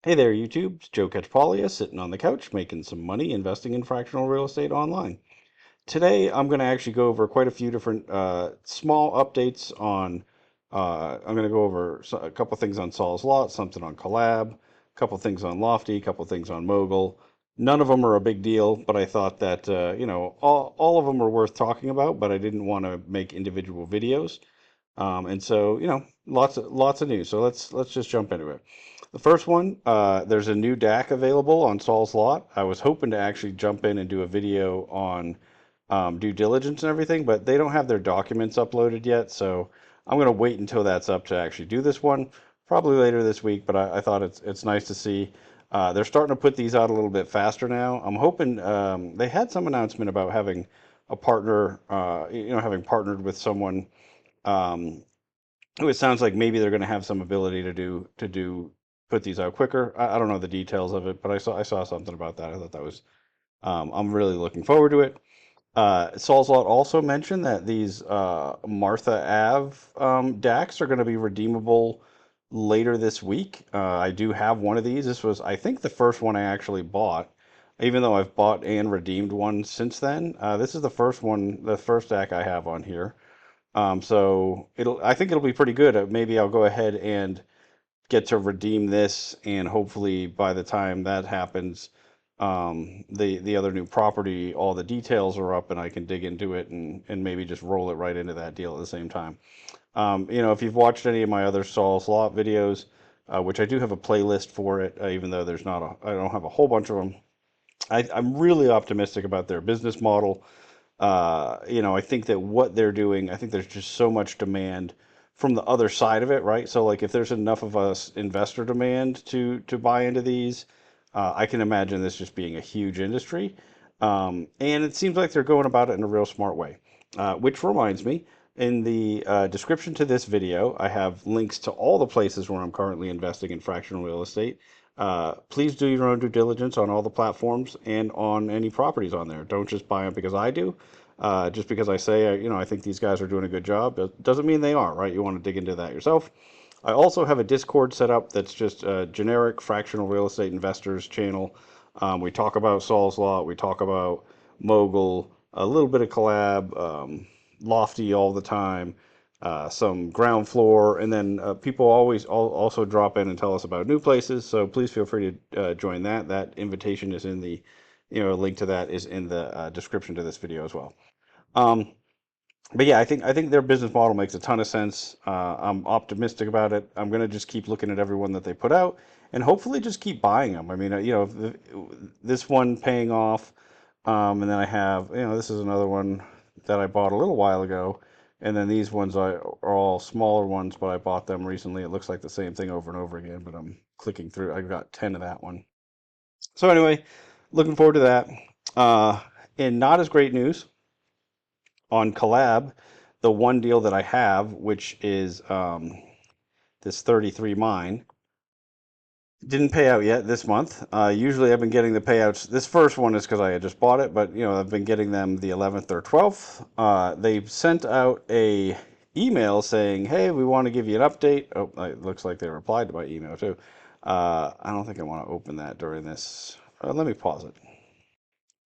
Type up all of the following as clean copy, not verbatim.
Hey there, YouTube. It's Joe Catchpolia sitting on the couch making some money investing in fractional real estate online. Today, I'm going to actually go over quite a few different small updates on. I'm going to go over a couple things on Solslot, something on Collab, a couple things on Lofty, a couple things on Mogul. None of them are a big deal, but I thought that all of them are worth talking about. But I didn't want to make individual videos. And so, lots of news. So let's just jump into it. The first one, there's a new DAC available on Solslot. I was hoping to actually jump in and do a video on due diligence and everything, but they don't have their documents uploaded yet. So I'm going to wait until that's up to actually do this one, probably later this week. But I thought it's nice to see. They're starting to put these out a little bit faster now. I'm hoping they had some announcement about having a partner, having partnered with someone um, it sounds like maybe they're going to have some ability to put these out quicker. I don't know the details of it, but I saw something about that. I thought that was I'm really looking forward to it. Solslot also mentioned that these Martha Ave DACs are going to be redeemable later this week. I do have one of these. This was, I think, the first one I actually bought, even though I've bought and redeemed one since then. This is the first one, the first DAC I have on here. So I think it'll be pretty good. Maybe I'll go ahead and get to redeem this, and hopefully by the time that happens, the other new property, all the details are up, and I can dig into it and maybe just roll it right into that deal at the same time. If you've watched any of my other Saul Slot videos, which I do have a playlist for it, even though I don't have a whole bunch of them. I'm really optimistic about their business model. I think that what they're doing, I think there's just so much demand from the other side of it, right? So like if there's enough of us investor demand to buy into these, I can imagine this just being a huge industry. And it seems like they're going about it in a real smart way. Which reminds me, in the description to this video, I have links to all the places where I'm currently investing in fractional real estate. Please do your own due diligence on all the platforms and on any properties on there. Don't just buy them because I do. Just because I say, I think these guys are doing a good job, it doesn't mean they are, right? You want to dig into that yourself. I also have a Discord set up that's just a generic fractional real estate investors channel. We talk about Solslot, we talk about Mogul, a little bit of Collab, Lofty all the time, some ground floor, and then people always also drop in and tell us about new places. So please feel free to join that. That invitation is in the, link to that is in the description to this video as well. Um, but yeah, I think their business model makes a ton of sense. I'm optimistic about it. I'm gonna just keep looking at everyone that they put out, and hopefully just keep buying them. I mean, this one paying off, and then I have, this is another one that I bought a little while ago, and then these ones are all smaller ones, but I bought them recently. It looks like the same thing over and over again, but I'm clicking through. I got 10 of that one. So anyway, looking forward to that. Uh, and not as great news on Collab, the one deal that I have, which is this 33 mine, didn't pay out yet this month. Usually I've been getting the payouts. This first one is because I had just bought it, but I've been getting them the 11th or 12th. They sent out a email saying, "Hey, we want to give you an update." Oh, it looks like they replied to my email too. I don't think I want to open that during this. Let me pause it.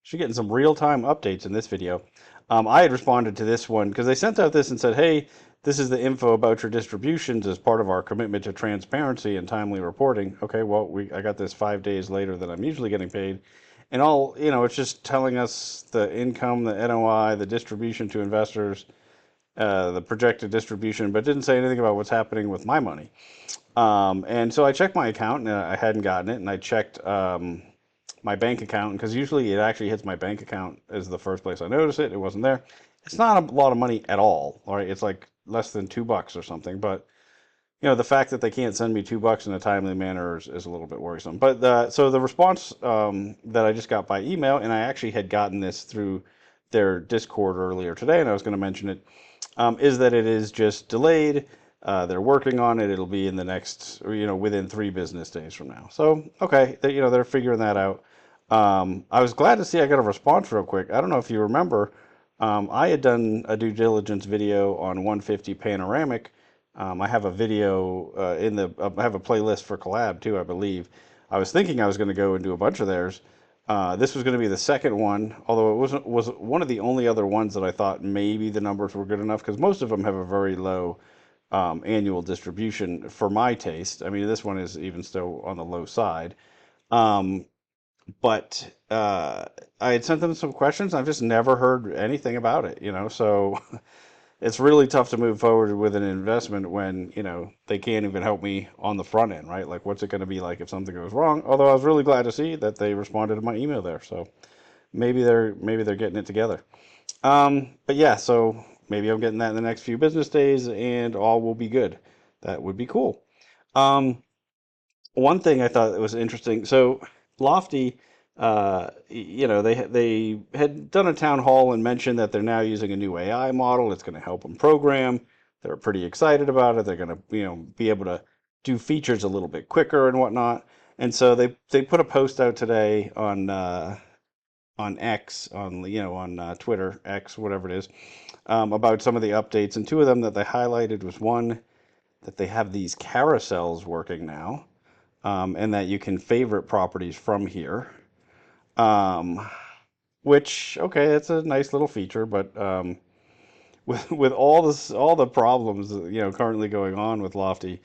She's getting some real-time updates in this video. I had responded to this one because they sent out this and said, "Hey, this is the info about your distributions as part of our commitment to transparency and timely reporting." Okay, well, I got this 5 days later than I'm usually getting paid, and it's just telling us the income, the NOI, the distribution to investors, the projected distribution, but didn't say anything about what's happening with my money. And so I checked my account, and I hadn't gotten it, and I checked my bank account, because usually it actually hits my bank account as the first place I notice it. It wasn't there. It's not a lot of money at all. All right, it's like less than $2 or something. But the fact that they can't send me $2 in a timely manner is a little bit worrisome. But so the response that I just got by email, and I actually had gotten this through their Discord earlier today, and I was going to mention it, is that it is just delayed. They're working on it. It'll be in the next, within 3 business days from now. So, okay, they're figuring that out. I was glad to see I got a response real quick. I don't know if you remember, I had done a due diligence video on 150 Panoramic. I have a video I have a playlist for Collab too, I believe. I was thinking I was going to go and do a bunch of theirs. This was going to be the second one, although it was one of the only other ones that I thought maybe the numbers were good enough because most of them have a very low annual distribution for my taste. I mean, this one is even still on the low side. Um, but I had sent them some questions. I've just never heard anything about it, so it's really tough to move forward with an investment when, they can't even help me on the front end, right? Like, what's it going to be like if something goes wrong? Although I was really glad to see that they responded to my email there. So maybe they're getting it together. But yeah, so maybe I'm getting that in the next few business days and all will be good. That would be cool. Um, One thing I thought that was interesting. So Lofty, they had done a town hall and mentioned that they're now using a new AI model. It's going to help them program. They're pretty excited about it. They're going to, be able to do features a little bit quicker and whatnot. And so they put a post out today on X, on Twitter X, whatever it is, about some of the updates. And two of them that they highlighted was one that they have these carousels working now, and that you can favorite properties from here. Um, which okay, it's a nice little feature, but with all the problems currently going on with Lofty,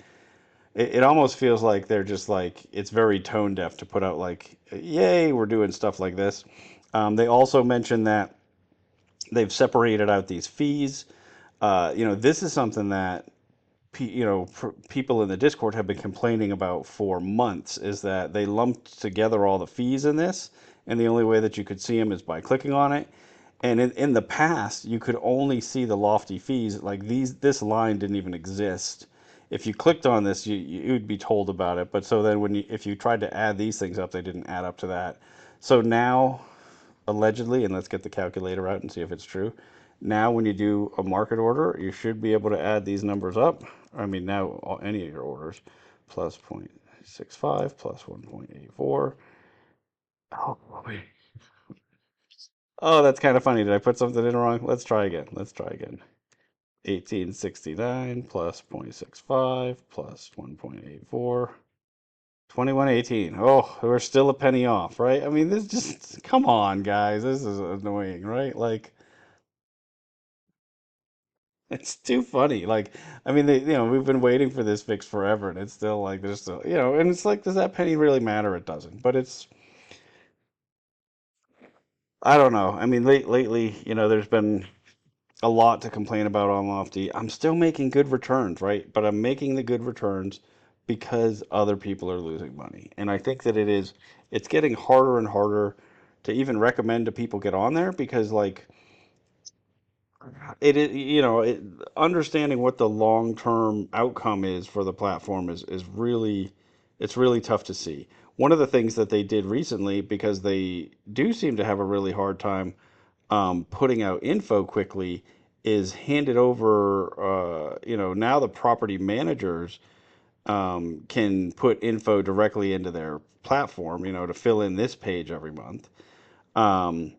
it almost feels like they're just like it's very tone deaf to put out like, yay, we're doing stuff like this. They also mentioned that they've separated out these fees. This is something that people in the Discord have been complaining about for months is that they lumped together all the fees in this, and the only way that you could see them is by clicking on it. And in the past, you could only see the Lofty fees. Like this line didn't even exist. If you clicked on this, you'd be told about it. But so then if you tried to add these things up, they didn't add up to that. So now allegedly, and let's get the calculator out and see if it's true. Now, when you do a market order, you should be able to add these numbers up. I mean, now any of your orders plus 0.65 plus 1.84. Oh, boy. Oh, that's kind of funny. Did I put something in wrong? Let's try again. Let's try again. 1869 plus 0.65 plus 1.84. 2118. Oh, we're still a penny off, right? I mean, this just, come on, guys. This is annoying, right? Like, it's too funny. Like, I mean, we've been waiting for this fix forever, and it's still like there's still, and it's like, does that penny really matter? It doesn't. But I don't know. I mean, lately, there's been a lot to complain about on Lofty. I'm still making good returns, right? But I'm making the good returns because other people are losing money, and I think that it's getting harder and harder to even recommend to people get on there because like it is, understanding what the long-term outcome is for the platform is really, it's really tough to see. One of the things that they did recently, because they do seem to have a really hard time putting out info quickly, is handed over, now the property managers can put info directly into their platform, to fill in this page every month. Um,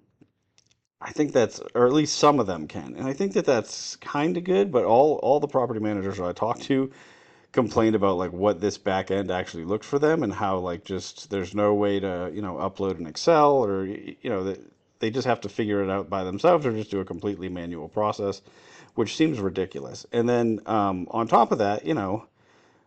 I think that's, or at least some of them can, and I think that that's kind of good. But all the property managers that I talked to complained about like what this back end actually looks for them and how like just there's no way to upload an Excel or that they just have to figure it out by themselves or just do a completely manual process, which seems ridiculous. And then on top of that,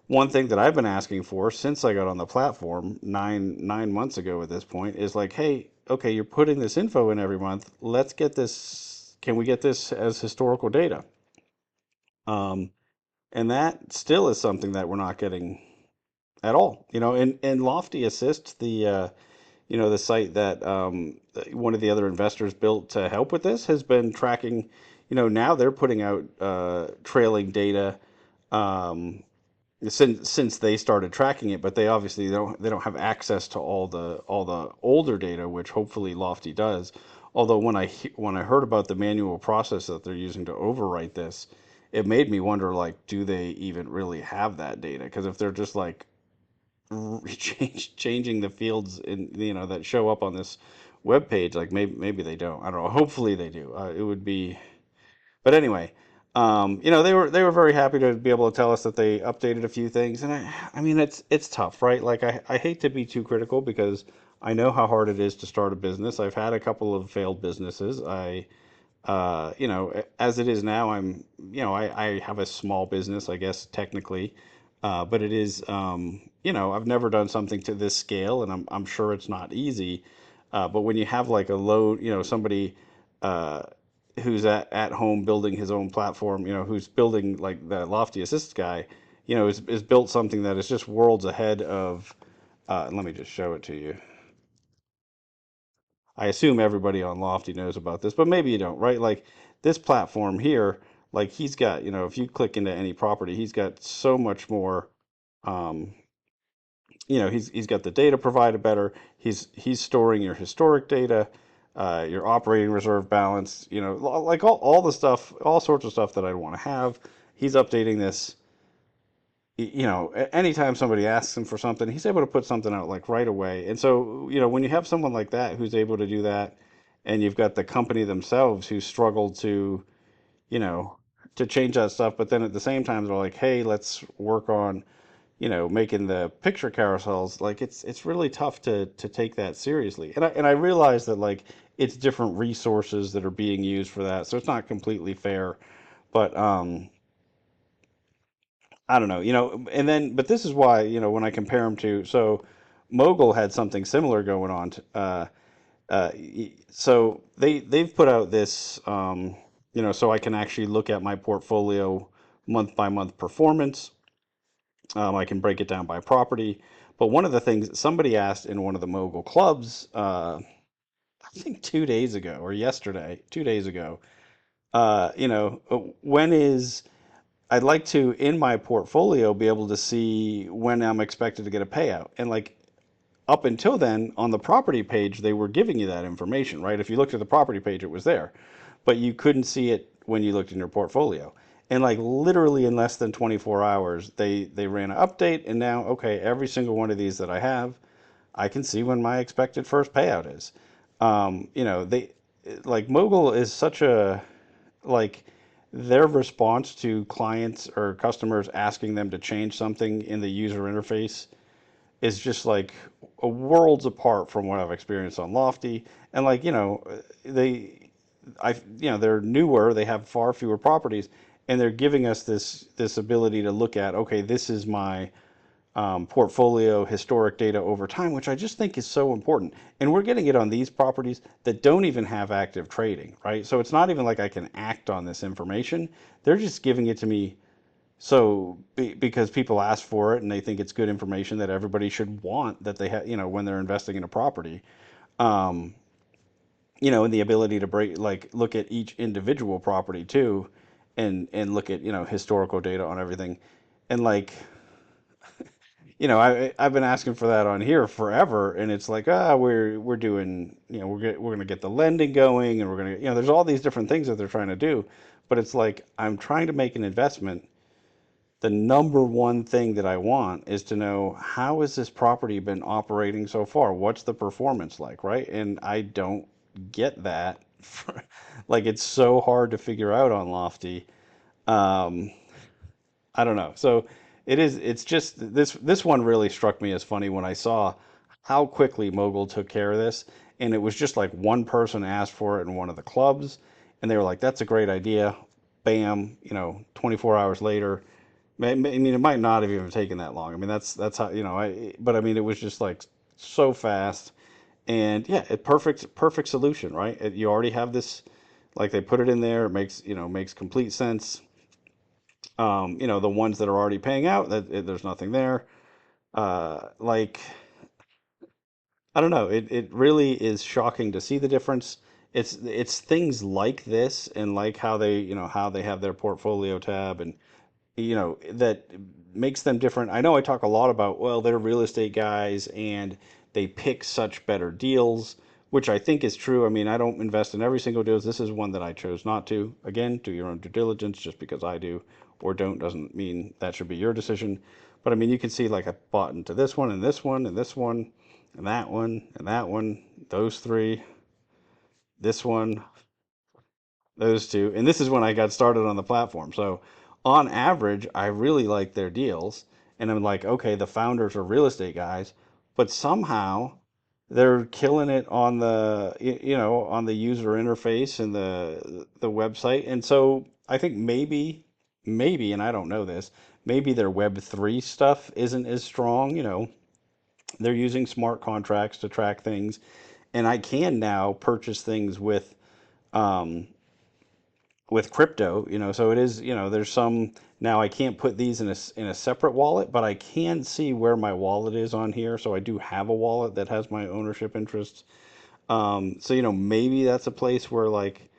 one thing that I've been asking for since I got on the platform nine months ago at this point is like, hey, okay, you're putting this info in every month. Let's get this. Can we get this as historical data? Um, and that still is something that we're not getting at all. And Lofty Assist, the site that one of the other investors built to help with this, has been tracking. Now they're putting out trailing data. Since they started tracking it, but they obviously they don't have access to all the older data, which hopefully Lofty does. Although when I heard about the manual process that they're using to overwrite this, it made me wonder like, do they even really have that data? Because if they're just like changing the fields in that show up on this web page, like maybe they don't. I don't know. Hopefully they do. It would be, but anyway, They were very happy to be able to tell us that they updated a few things, and I mean it's tough, right? Like I hate to be too critical because I know how hard it is to start a business. I've had a couple of failed businesses. As it is now, I have a small business, I guess technically, but it is, I've never done something to this scale, and I'm sure it's not easy. But when you have like a load, somebody uh, who's at home building his own platform, who's building like the Lofty Assist guy, is built something that is just worlds ahead of. Let me just show it to you. I assume everybody on Lofty knows about this, but maybe you don't, right? Like this platform here, like he's got, if you click into any property, he's got so much more. Um, he's got the data provided better. He's storing your historic data, your operating reserve balance, like all the stuff, all sorts of stuff that I'd want to have. He's updating this. Anytime somebody asks him for something, he's able to put something out like right away. And so, when you have someone like that who's able to do that, and you've got the company themselves who struggled you know, to change that stuff, but then at the same time they're like, hey, let's work on, making the picture carousels. Like it's really tough to take that seriously. And I realize that like it's different resources that are being used for that, so it's not completely fair. But I don't know, and then, but this is why, when I compare them to, so Mogul had something similar going on. So they've put out this, so I can actually look at my portfolio month by month performance. I can break it down by property. But one of the things somebody asked in one of the Mogul clubs, I think 2 days ago or yesterday, 2 days ago, when is I'd like to, in my portfolio, be able to see when I'm expected to get a payout. And like up until then, on the property page, they were giving you that information, right? If you looked at the property page, it was there, but you couldn't see it when you looked in your portfolio. And like literally in less than 24 hours, they ran an update, and now, okay, every single one of these that I have, I can see when my expected first payout is. They like Mogul is such a like their response to clients or customers asking them to change something in the user interface is just like a worlds apart from what I've experienced on Lofty. And like, they, they're newer, they have far fewer properties, and they're giving us this ability to look at, okay, this is my portfolio historic data over time, which I just think is so important. And we're getting it on these properties that don't even have active trading, right? So it's not even like I can act on this information. They're just giving it to me because people ask for it and they think it's good information that everybody should want that they have, when they're investing in a property. Um, and the ability to look at each individual property too, and look at historical data on everything, and like I've been asking for that on here forever, and it's like we're doing we're gonna get the lending going, and we're gonna there's all these different things that they're trying to do, but it's like I'm trying to make an investment. The number one thing that I want is to know how has this property been operating so far? What's the performance like, right? And I don't get that. Like it's so hard to figure out on Lofty. Um, I don't know. So it's just this one really struck me as funny when I saw how quickly Mogul took care of this. And it was just like one person asked for it in one of the clubs, and they were like, that's a great idea. Bam, 24 hours later. I mean, it might not have even taken that long. I mean, that's how, but I mean, it was just like so fast, and yeah, a perfect solution, right? You already have this, like they put it in there. It makes complete sense. The ones that are already paying out, there's nothing there. Like I don't know. It really is shocking to see the difference. It's things like this, and like how they have their portfolio tab, and that makes them different. I know I talk a lot about, well, they're real estate guys and they pick such better deals, which I think is true. I mean, I don't invest in every single deal. This is one that I chose not to. Again, do your own due diligence. Just because I do or don't doesn't mean that should be your decision. But I mean, you can see like I bought into this one and this one and this one and that one and that one, those three, this one, those two. And this is when I got started on the platform. So on average, I really like their deals. And I'm like, okay, the founders are real estate guys, but somehow they're killing it on the on the user interface and the website. And so I think maybe, and I don't know this, maybe their Web3 stuff isn't as strong. They're using smart contracts to track things, and I can now purchase things um, with crypto. So it is, there's some now I can't put these in a separate wallet, but I can see where my wallet is on here. So I do have a wallet that has my ownership interests. So maybe that's a place where like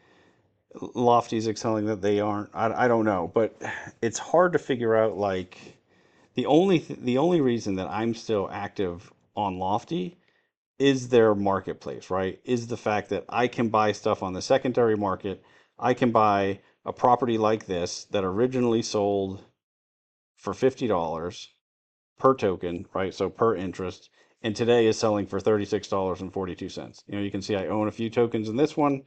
Lofty's excelling that they aren't. I don't know, but it's hard to figure out like the only reason that I'm still active on Lofty is their marketplace, right? Is the fact that I can buy stuff on the secondary market. I can buy a property like this that originally sold for $50 per token, right? So per interest, and today is selling for $36.42. You can see I own a few tokens in this one.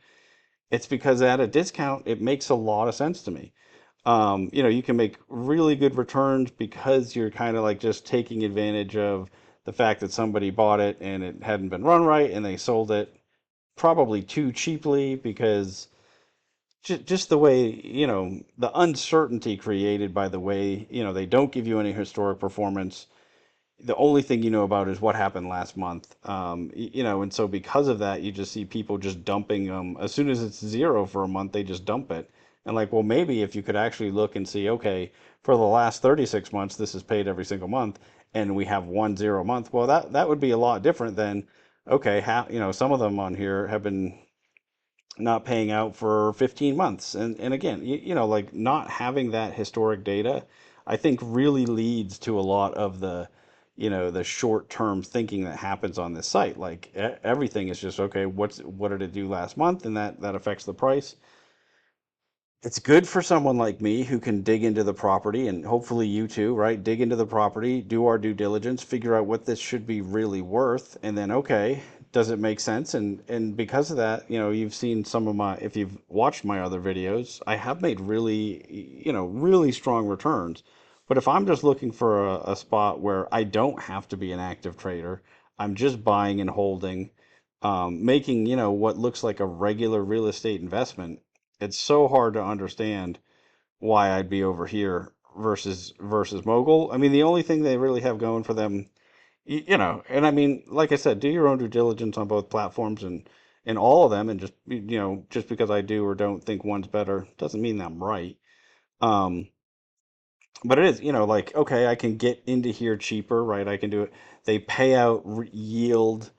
It's because at a discount, it makes a lot of sense to me. You can make really good returns because you're kind of like just taking advantage of the fact that somebody bought it and it hadn't been run right and they sold it probably too cheaply because just the way, the uncertainty created by the way, they don't give you any historic performance. The only thing you know about is what happened last month. And so because of that, you just see people just dumping them. As soon as it's zero for a month, they just dump it. And like, well, maybe if you could actually look and see, okay, for the last 36 months, this is paid every single month, and we have 1 0 month. Well, that would be a lot different than, okay, some of them on here have been not paying out for 15 months. And again, like not having that historic data, I think really leads to a lot of the short-term thinking that happens on this site. Like everything is just, okay, what did it do last month? And that affects the price. It's good for someone like me who can dig into the property, and hopefully you too, right? Dig into the property, do our due diligence, figure out what this should be really worth, and then okay, does it make sense? And because of that, you've seen some of my, if you've watched my other videos, I have made really, really strong returns. But if I'm just looking for a spot where I don't have to be an active trader, I'm just buying and holding, making, what looks like a regular real estate investment, it's so hard to understand why I'd be over here versus Mogul. I mean, the only thing they really have going for them, and I mean, like I said, do your own due diligence on both platforms and all of them, and just just because I do or don't think one's better doesn't mean that I'm right. Um, but it is, like, okay, I can get into here cheaper, right? I can do it. They pay out yield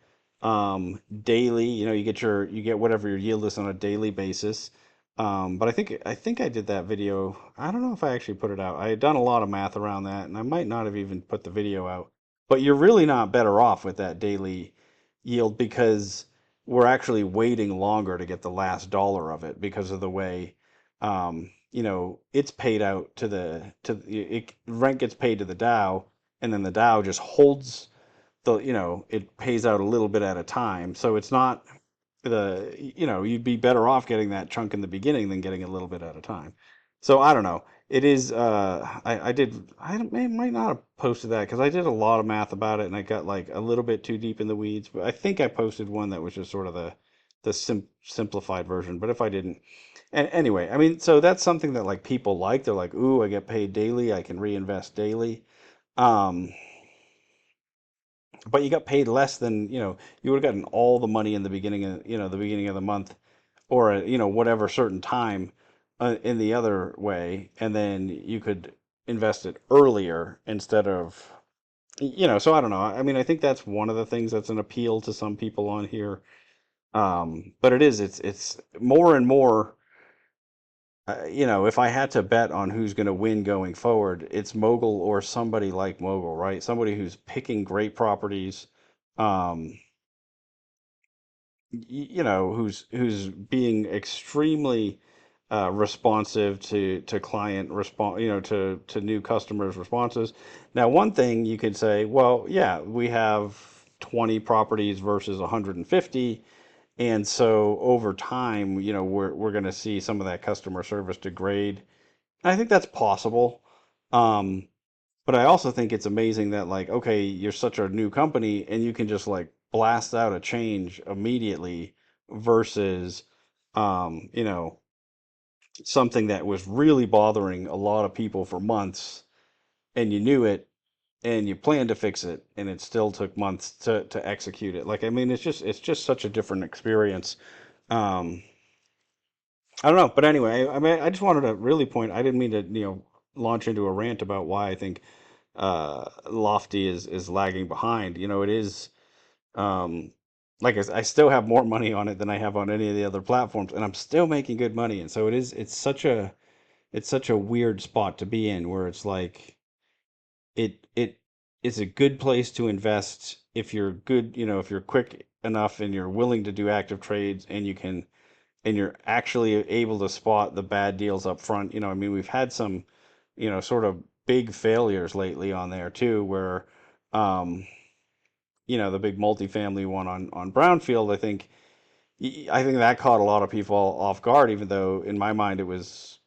daily. You get whatever your yield is on a daily basis. But I think I did that video. I don't know if I actually put it out. I had done a lot of math around that, and I might not have even put the video out. But you're really not better off with that daily yield because we're actually waiting longer to get the last dollar of it because of the way it's paid out rent gets paid to the Dow, and then the Dow just holds it pays out a little bit at a time. So it's not you'd be better off getting that chunk in the beginning than getting a little bit at a time. So I don't know. It is might not have posted that because I did a lot of math about it and I got like a little bit too deep in the weeds, but I think I posted one that was just sort of the simplified version. But if I didn't, and anyway, I mean, so that's something that like people like. They're like, "Ooh, I get paid daily. I can reinvest daily." Um, but you got paid less than, you would have gotten all the money in the beginning of, the beginning of the month or, whatever certain time in the other way. And then you could invest it earlier instead of, so I don't know. I mean, I think that's one of the things that's an appeal to some people on here. But it's more and more, if I had to bet on who's going to win going forward, it's Mogul or somebody like Mogul, right? Somebody who's picking great properties, um, who's being extremely responsive to client response, to new customers' responses. Now, one thing you could say, well, yeah, we have 20 properties versus 150, And so over time, we're going to see some of that customer service degrade. I think that's possible. Um, but I also think it's amazing that, like, okay, you're such a new company and you can just like blast out a change immediately versus, um, you know, something that was really bothering a lot of people for months, and you knew it and you planned to fix it and it still took months to execute it. Like, I mean, it's just such a different experience. Um, I don't know, but anyway, I mean, I just wanted to really point. I didn't mean to, launch into a rant about why I think Lofty is lagging behind. It is, um, like I still have more money on it than I have on any of the other platforms, and I'm still making good money. And so it's such a weird spot to be in, where it's like it is a good place to invest if you're good, if you're quick enough and you're willing to do active trades, and you're actually able to spot the bad deals up front. I mean, we've had some, sort of big failures lately on there too, where, um, the big multifamily one on Brownfield, I think that caught a lot of people off guard, even though in my mind it was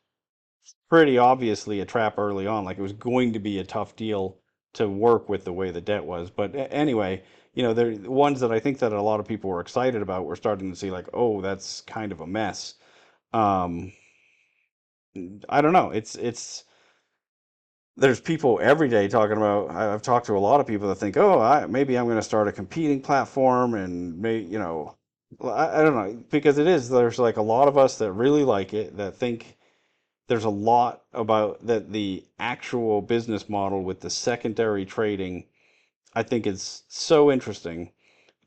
pretty obviously a trap early on. Like, it was going to be a tough deal to work with the way the debt was. But anyway, the ones that I think that a lot of people were excited about, we're starting to see like, oh, that's kind of a mess. Um, I don't know. There's people every day talking about. I've talked to a lot of people that think, oh, maybe I'm going to start a competing platform, and well, I don't know, because there's like a lot of us that really like it, that think there's a lot about that the actual business model with the secondary trading. I think is so interesting.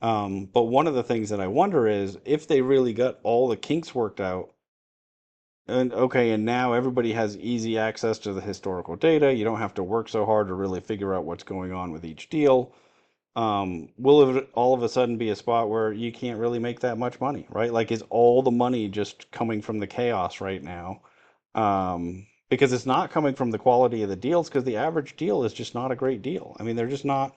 But one of the things that I wonder is if they really got all the kinks worked out. And okay, and now everybody has easy access to the historical data. You don't have to work so hard to really figure out what's going on with each deal. Will it all of a sudden be a spot where you can't really make that much money, right? Like, is all the money just coming from the chaos right now? Because it's not coming from the quality of the deals, because the average deal is just not a great deal. I mean, they're just not.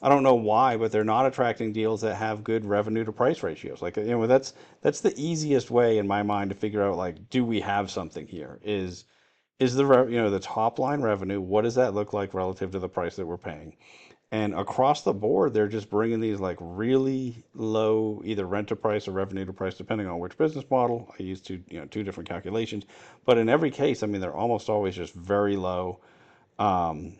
I don't know why, but they're not attracting deals that have good revenue to price ratios. Like, that's the easiest way in my mind to figure out, like, do we have something here? Is the top line revenue, what does that look like relative to the price that we're paying? And across the board, they're just bringing these like really low, either rent to price or revenue to price, depending on which business model. I use two different calculations, but in every case, I mean, they're almost always just very low. Um,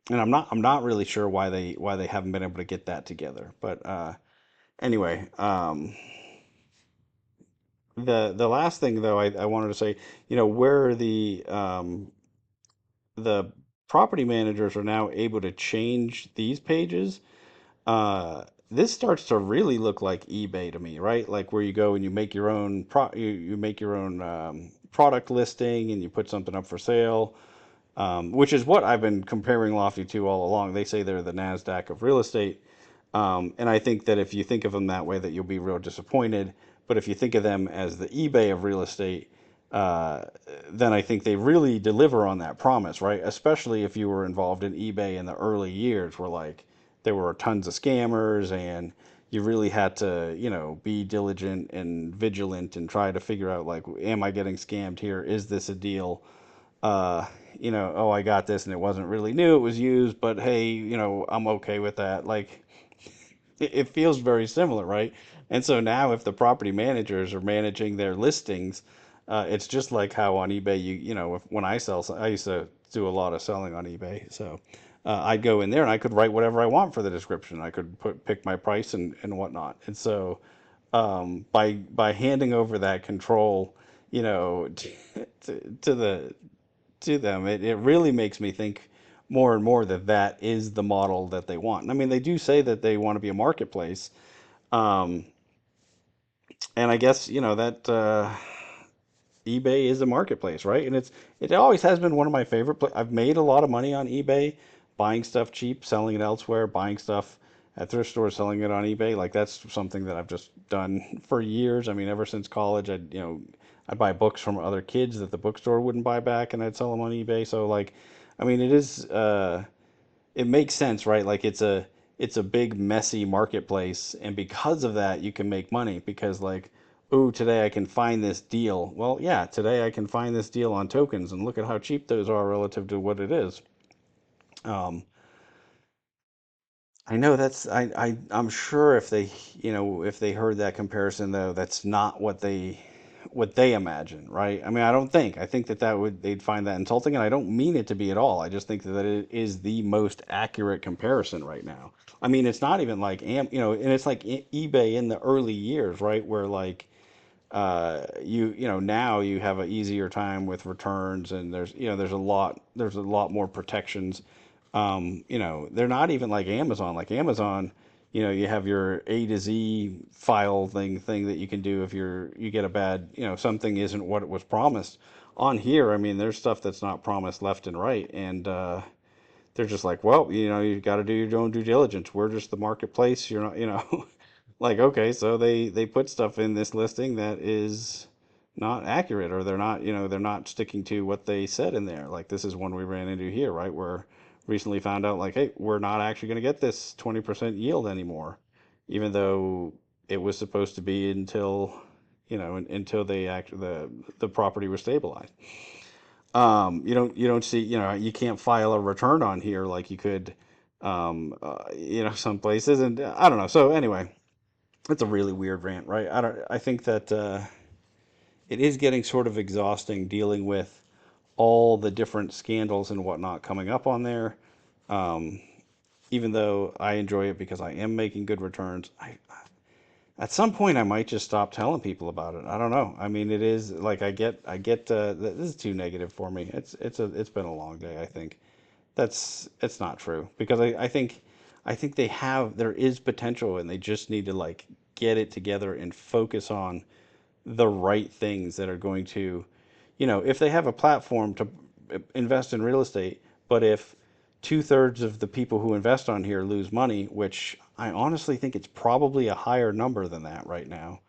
and I'm not really sure why they haven't been able to get that together. But anyway, the last thing though, I wanted to say, where the property managers are now able to change these pages. This starts to really look like eBay to me, right? Like, where you go and you make your own you make your own product listing, and you put something up for sale, which is what I've been comparing Lofty to all along. They say they're the NASDAQ of real estate. And I think that if you think of them that way, that you'll be real disappointed. But if you think of them as the eBay of real estate, uh, then I think they really deliver on that promise, right? Especially if you were involved in eBay in the early years, where like there were tons of scammers, and you really had to, be diligent and vigilant and try to figure out, like, am I getting scammed here? Is this a deal? uh, oh, I got this and it wasn't really new, it was used, but hey, I'm okay with that. Like, it feels very similar, right? And so now, if the property managers are managing their listings, it's just like how on eBay, when I sell, I used to do a lot of selling on eBay. So I'd go in there and I could write whatever I want for the description. I could pick my price and whatnot. And so by handing over that control, to them, it really makes me think more and more that that is the model that they want. I mean, they do say that they want to be a marketplace, um, and I guess that eBay is a marketplace, right? And it always has been one of my favorite. I've made a lot of money on eBay, buying stuff cheap, selling it elsewhere, buying stuff at thrift stores, selling it on eBay. Like, that's something that I've just done for years. I mean, ever since college, I'd buy books from other kids that the bookstore wouldn't buy back, and I'd sell them on eBay. So, like, I mean, it makes sense, right? Like, it's a big messy marketplace, and because of that you can make money because like, oh, today I can find this deal. Well, yeah, today I can find this deal on tokens, and look at how cheap those are relative to what it is. Um, I know that's I'm sure if they, if they heard that comparison though, that's not what they imagine, right? I mean, I think that they'd find that insulting, and I don't mean it to be at all. I just think that it is the most accurate comparison right now. I mean, it's not even like and it's like eBay in the early years, right? Where like now you have an easier time with returns, and there's a lot more protections. They're not even like Amazon. Like Amazon, you have your A to Z file thing that you can do if you get a bad, something isn't what it was promised. On here, I mean, there's stuff that's not promised left and right, and they're just like, well, you got to do your own due diligence. We're just the marketplace. You're not, like, okay, so they put stuff in this listing that is not accurate, or they're not sticking to what they said in there. Like this is one we ran into here, right? Where recently found out like, hey, we're not actually going to get this 20% yield anymore, even though it was supposed to be until, until the property was stabilized. You don't see, you can't file a return on here like you could, some places, and I don't know. So anyway, it's a really weird rant, right? I think that it is getting sort of exhausting dealing with all the different scandals and whatnot coming up on there. Um, Even though I enjoy it because I am making good returns, at some point I might just stop telling people about it. I don't know. I mean, it is like I get this is too negative for me. It's been a long day, I think. It's not true because I think there is potential, and they just need to like get it together and focus on the right things that are going to, if they have a platform to invest in real estate, but if two-thirds of the people who invest on here lose money, which I honestly think it's probably a higher number than that right now.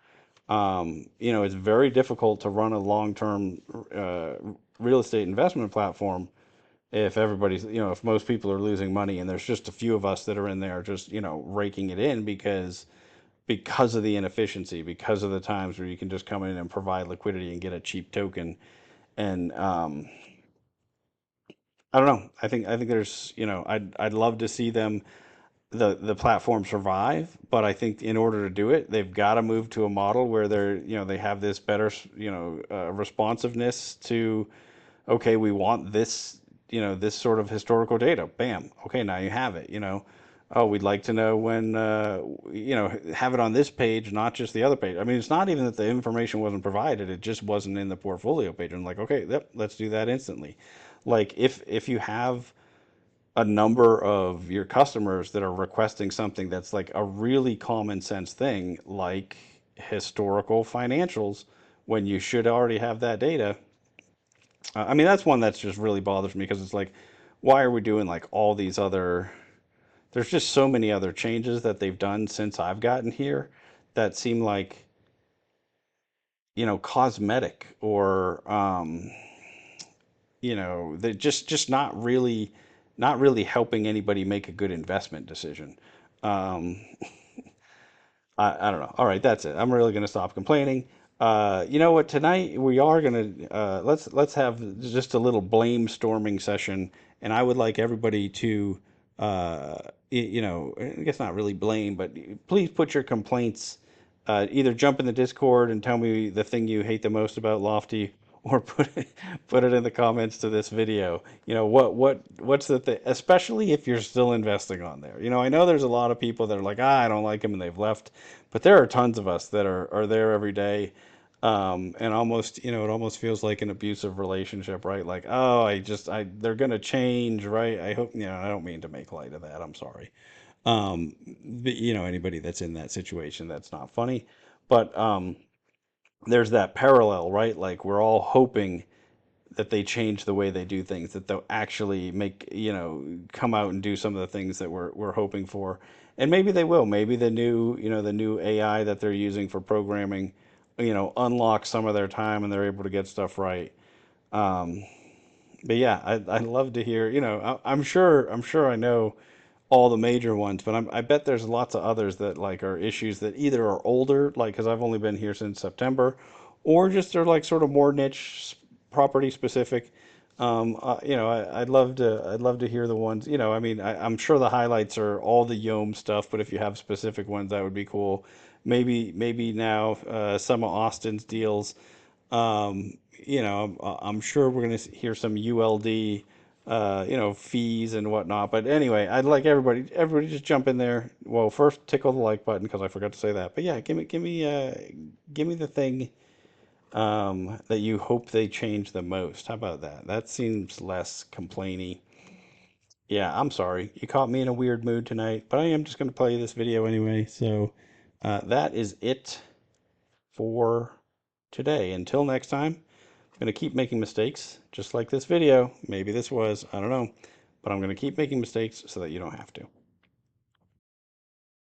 It's very difficult to run a long-term uh, real estate investment platform if if most people are losing money, and there's just a few of us that are in there just, raking it in because of the inefficiency, because of the times where you can just come in and provide liquidity and get a cheap token. And I don't know. I think there's, I'd love to see the platform survive, but I think in order to do it, they've got to move to a model where they have this better, responsiveness to, okay, we want this, this sort of historical data. Bam. Okay, now you have it, Oh, we'd like to know when, have it on this page, not just the other page. I mean, it's not even that the information wasn't provided; it just wasn't in the portfolio page. And like, okay, yep, let's do that instantly. Like, if you have a number of your customers that are requesting something that's like a really common sense thing, like historical financials, when you should already have that data. I mean, that's one that's just really bothers me because it's like, why are we doing like all these other? There's just so many other changes that they've done since I've gotten here that seem like, cosmetic, or they're just not really helping anybody make a good investment decision. Um, I don't know. All right, that's it. I'm really going to stop complaining. You know what? Tonight we are going to let's have just a little blame storming session, and I would like everybody to, I guess not really blame, but please put your complaints. Either jump in the Discord and tell me the thing you hate the most about Lofty, or put it in the comments to this video. What's the thing, especially if you're still investing on there. I know there's a lot of people that are like, I don't like them, and they've left, but there are tons of us that are there every day. And almost, it almost feels like an abusive relationship, right? Like, oh, they're gonna change, right? I hope, I don't mean to make light of that. I'm sorry. But, anybody that's in that situation, that's not funny. But there's that parallel, right? Like we're all hoping that they change the way they do things, that they'll actually come out and do some of the things that we're hoping for. And maybe they will. Maybe the new AI that they're using for programming, unlocks some of their time and they're able to get stuff right. Um, but yeah, I'd love to hear, I'm sure I know all the major ones, but I bet there's lots of others that like are issues that either are older, like because I've only been here since September, or just are like sort of more niche, property specific. I'd love to hear the ones. I mean, I'm sure the highlights are all the Yom stuff, but if you have specific ones, that would be cool. Maybe now some of Austin's deals. I'm sure we're going to hear some ULD, fees and whatnot. But anyway, I'd like everybody just jump in there. Well, first tickle the like button because I forgot to say that. But yeah, give me the thing that you hope they change the most. How about that? That seems less complainy. Yeah, I'm sorry. You caught me in a weird mood tonight, but I am just going to play this video anyway. So that is it for today. Until next time, I'm going to keep making mistakes, just like this video. Maybe this was, I don't know, but I'm going to keep making mistakes so that you don't have to.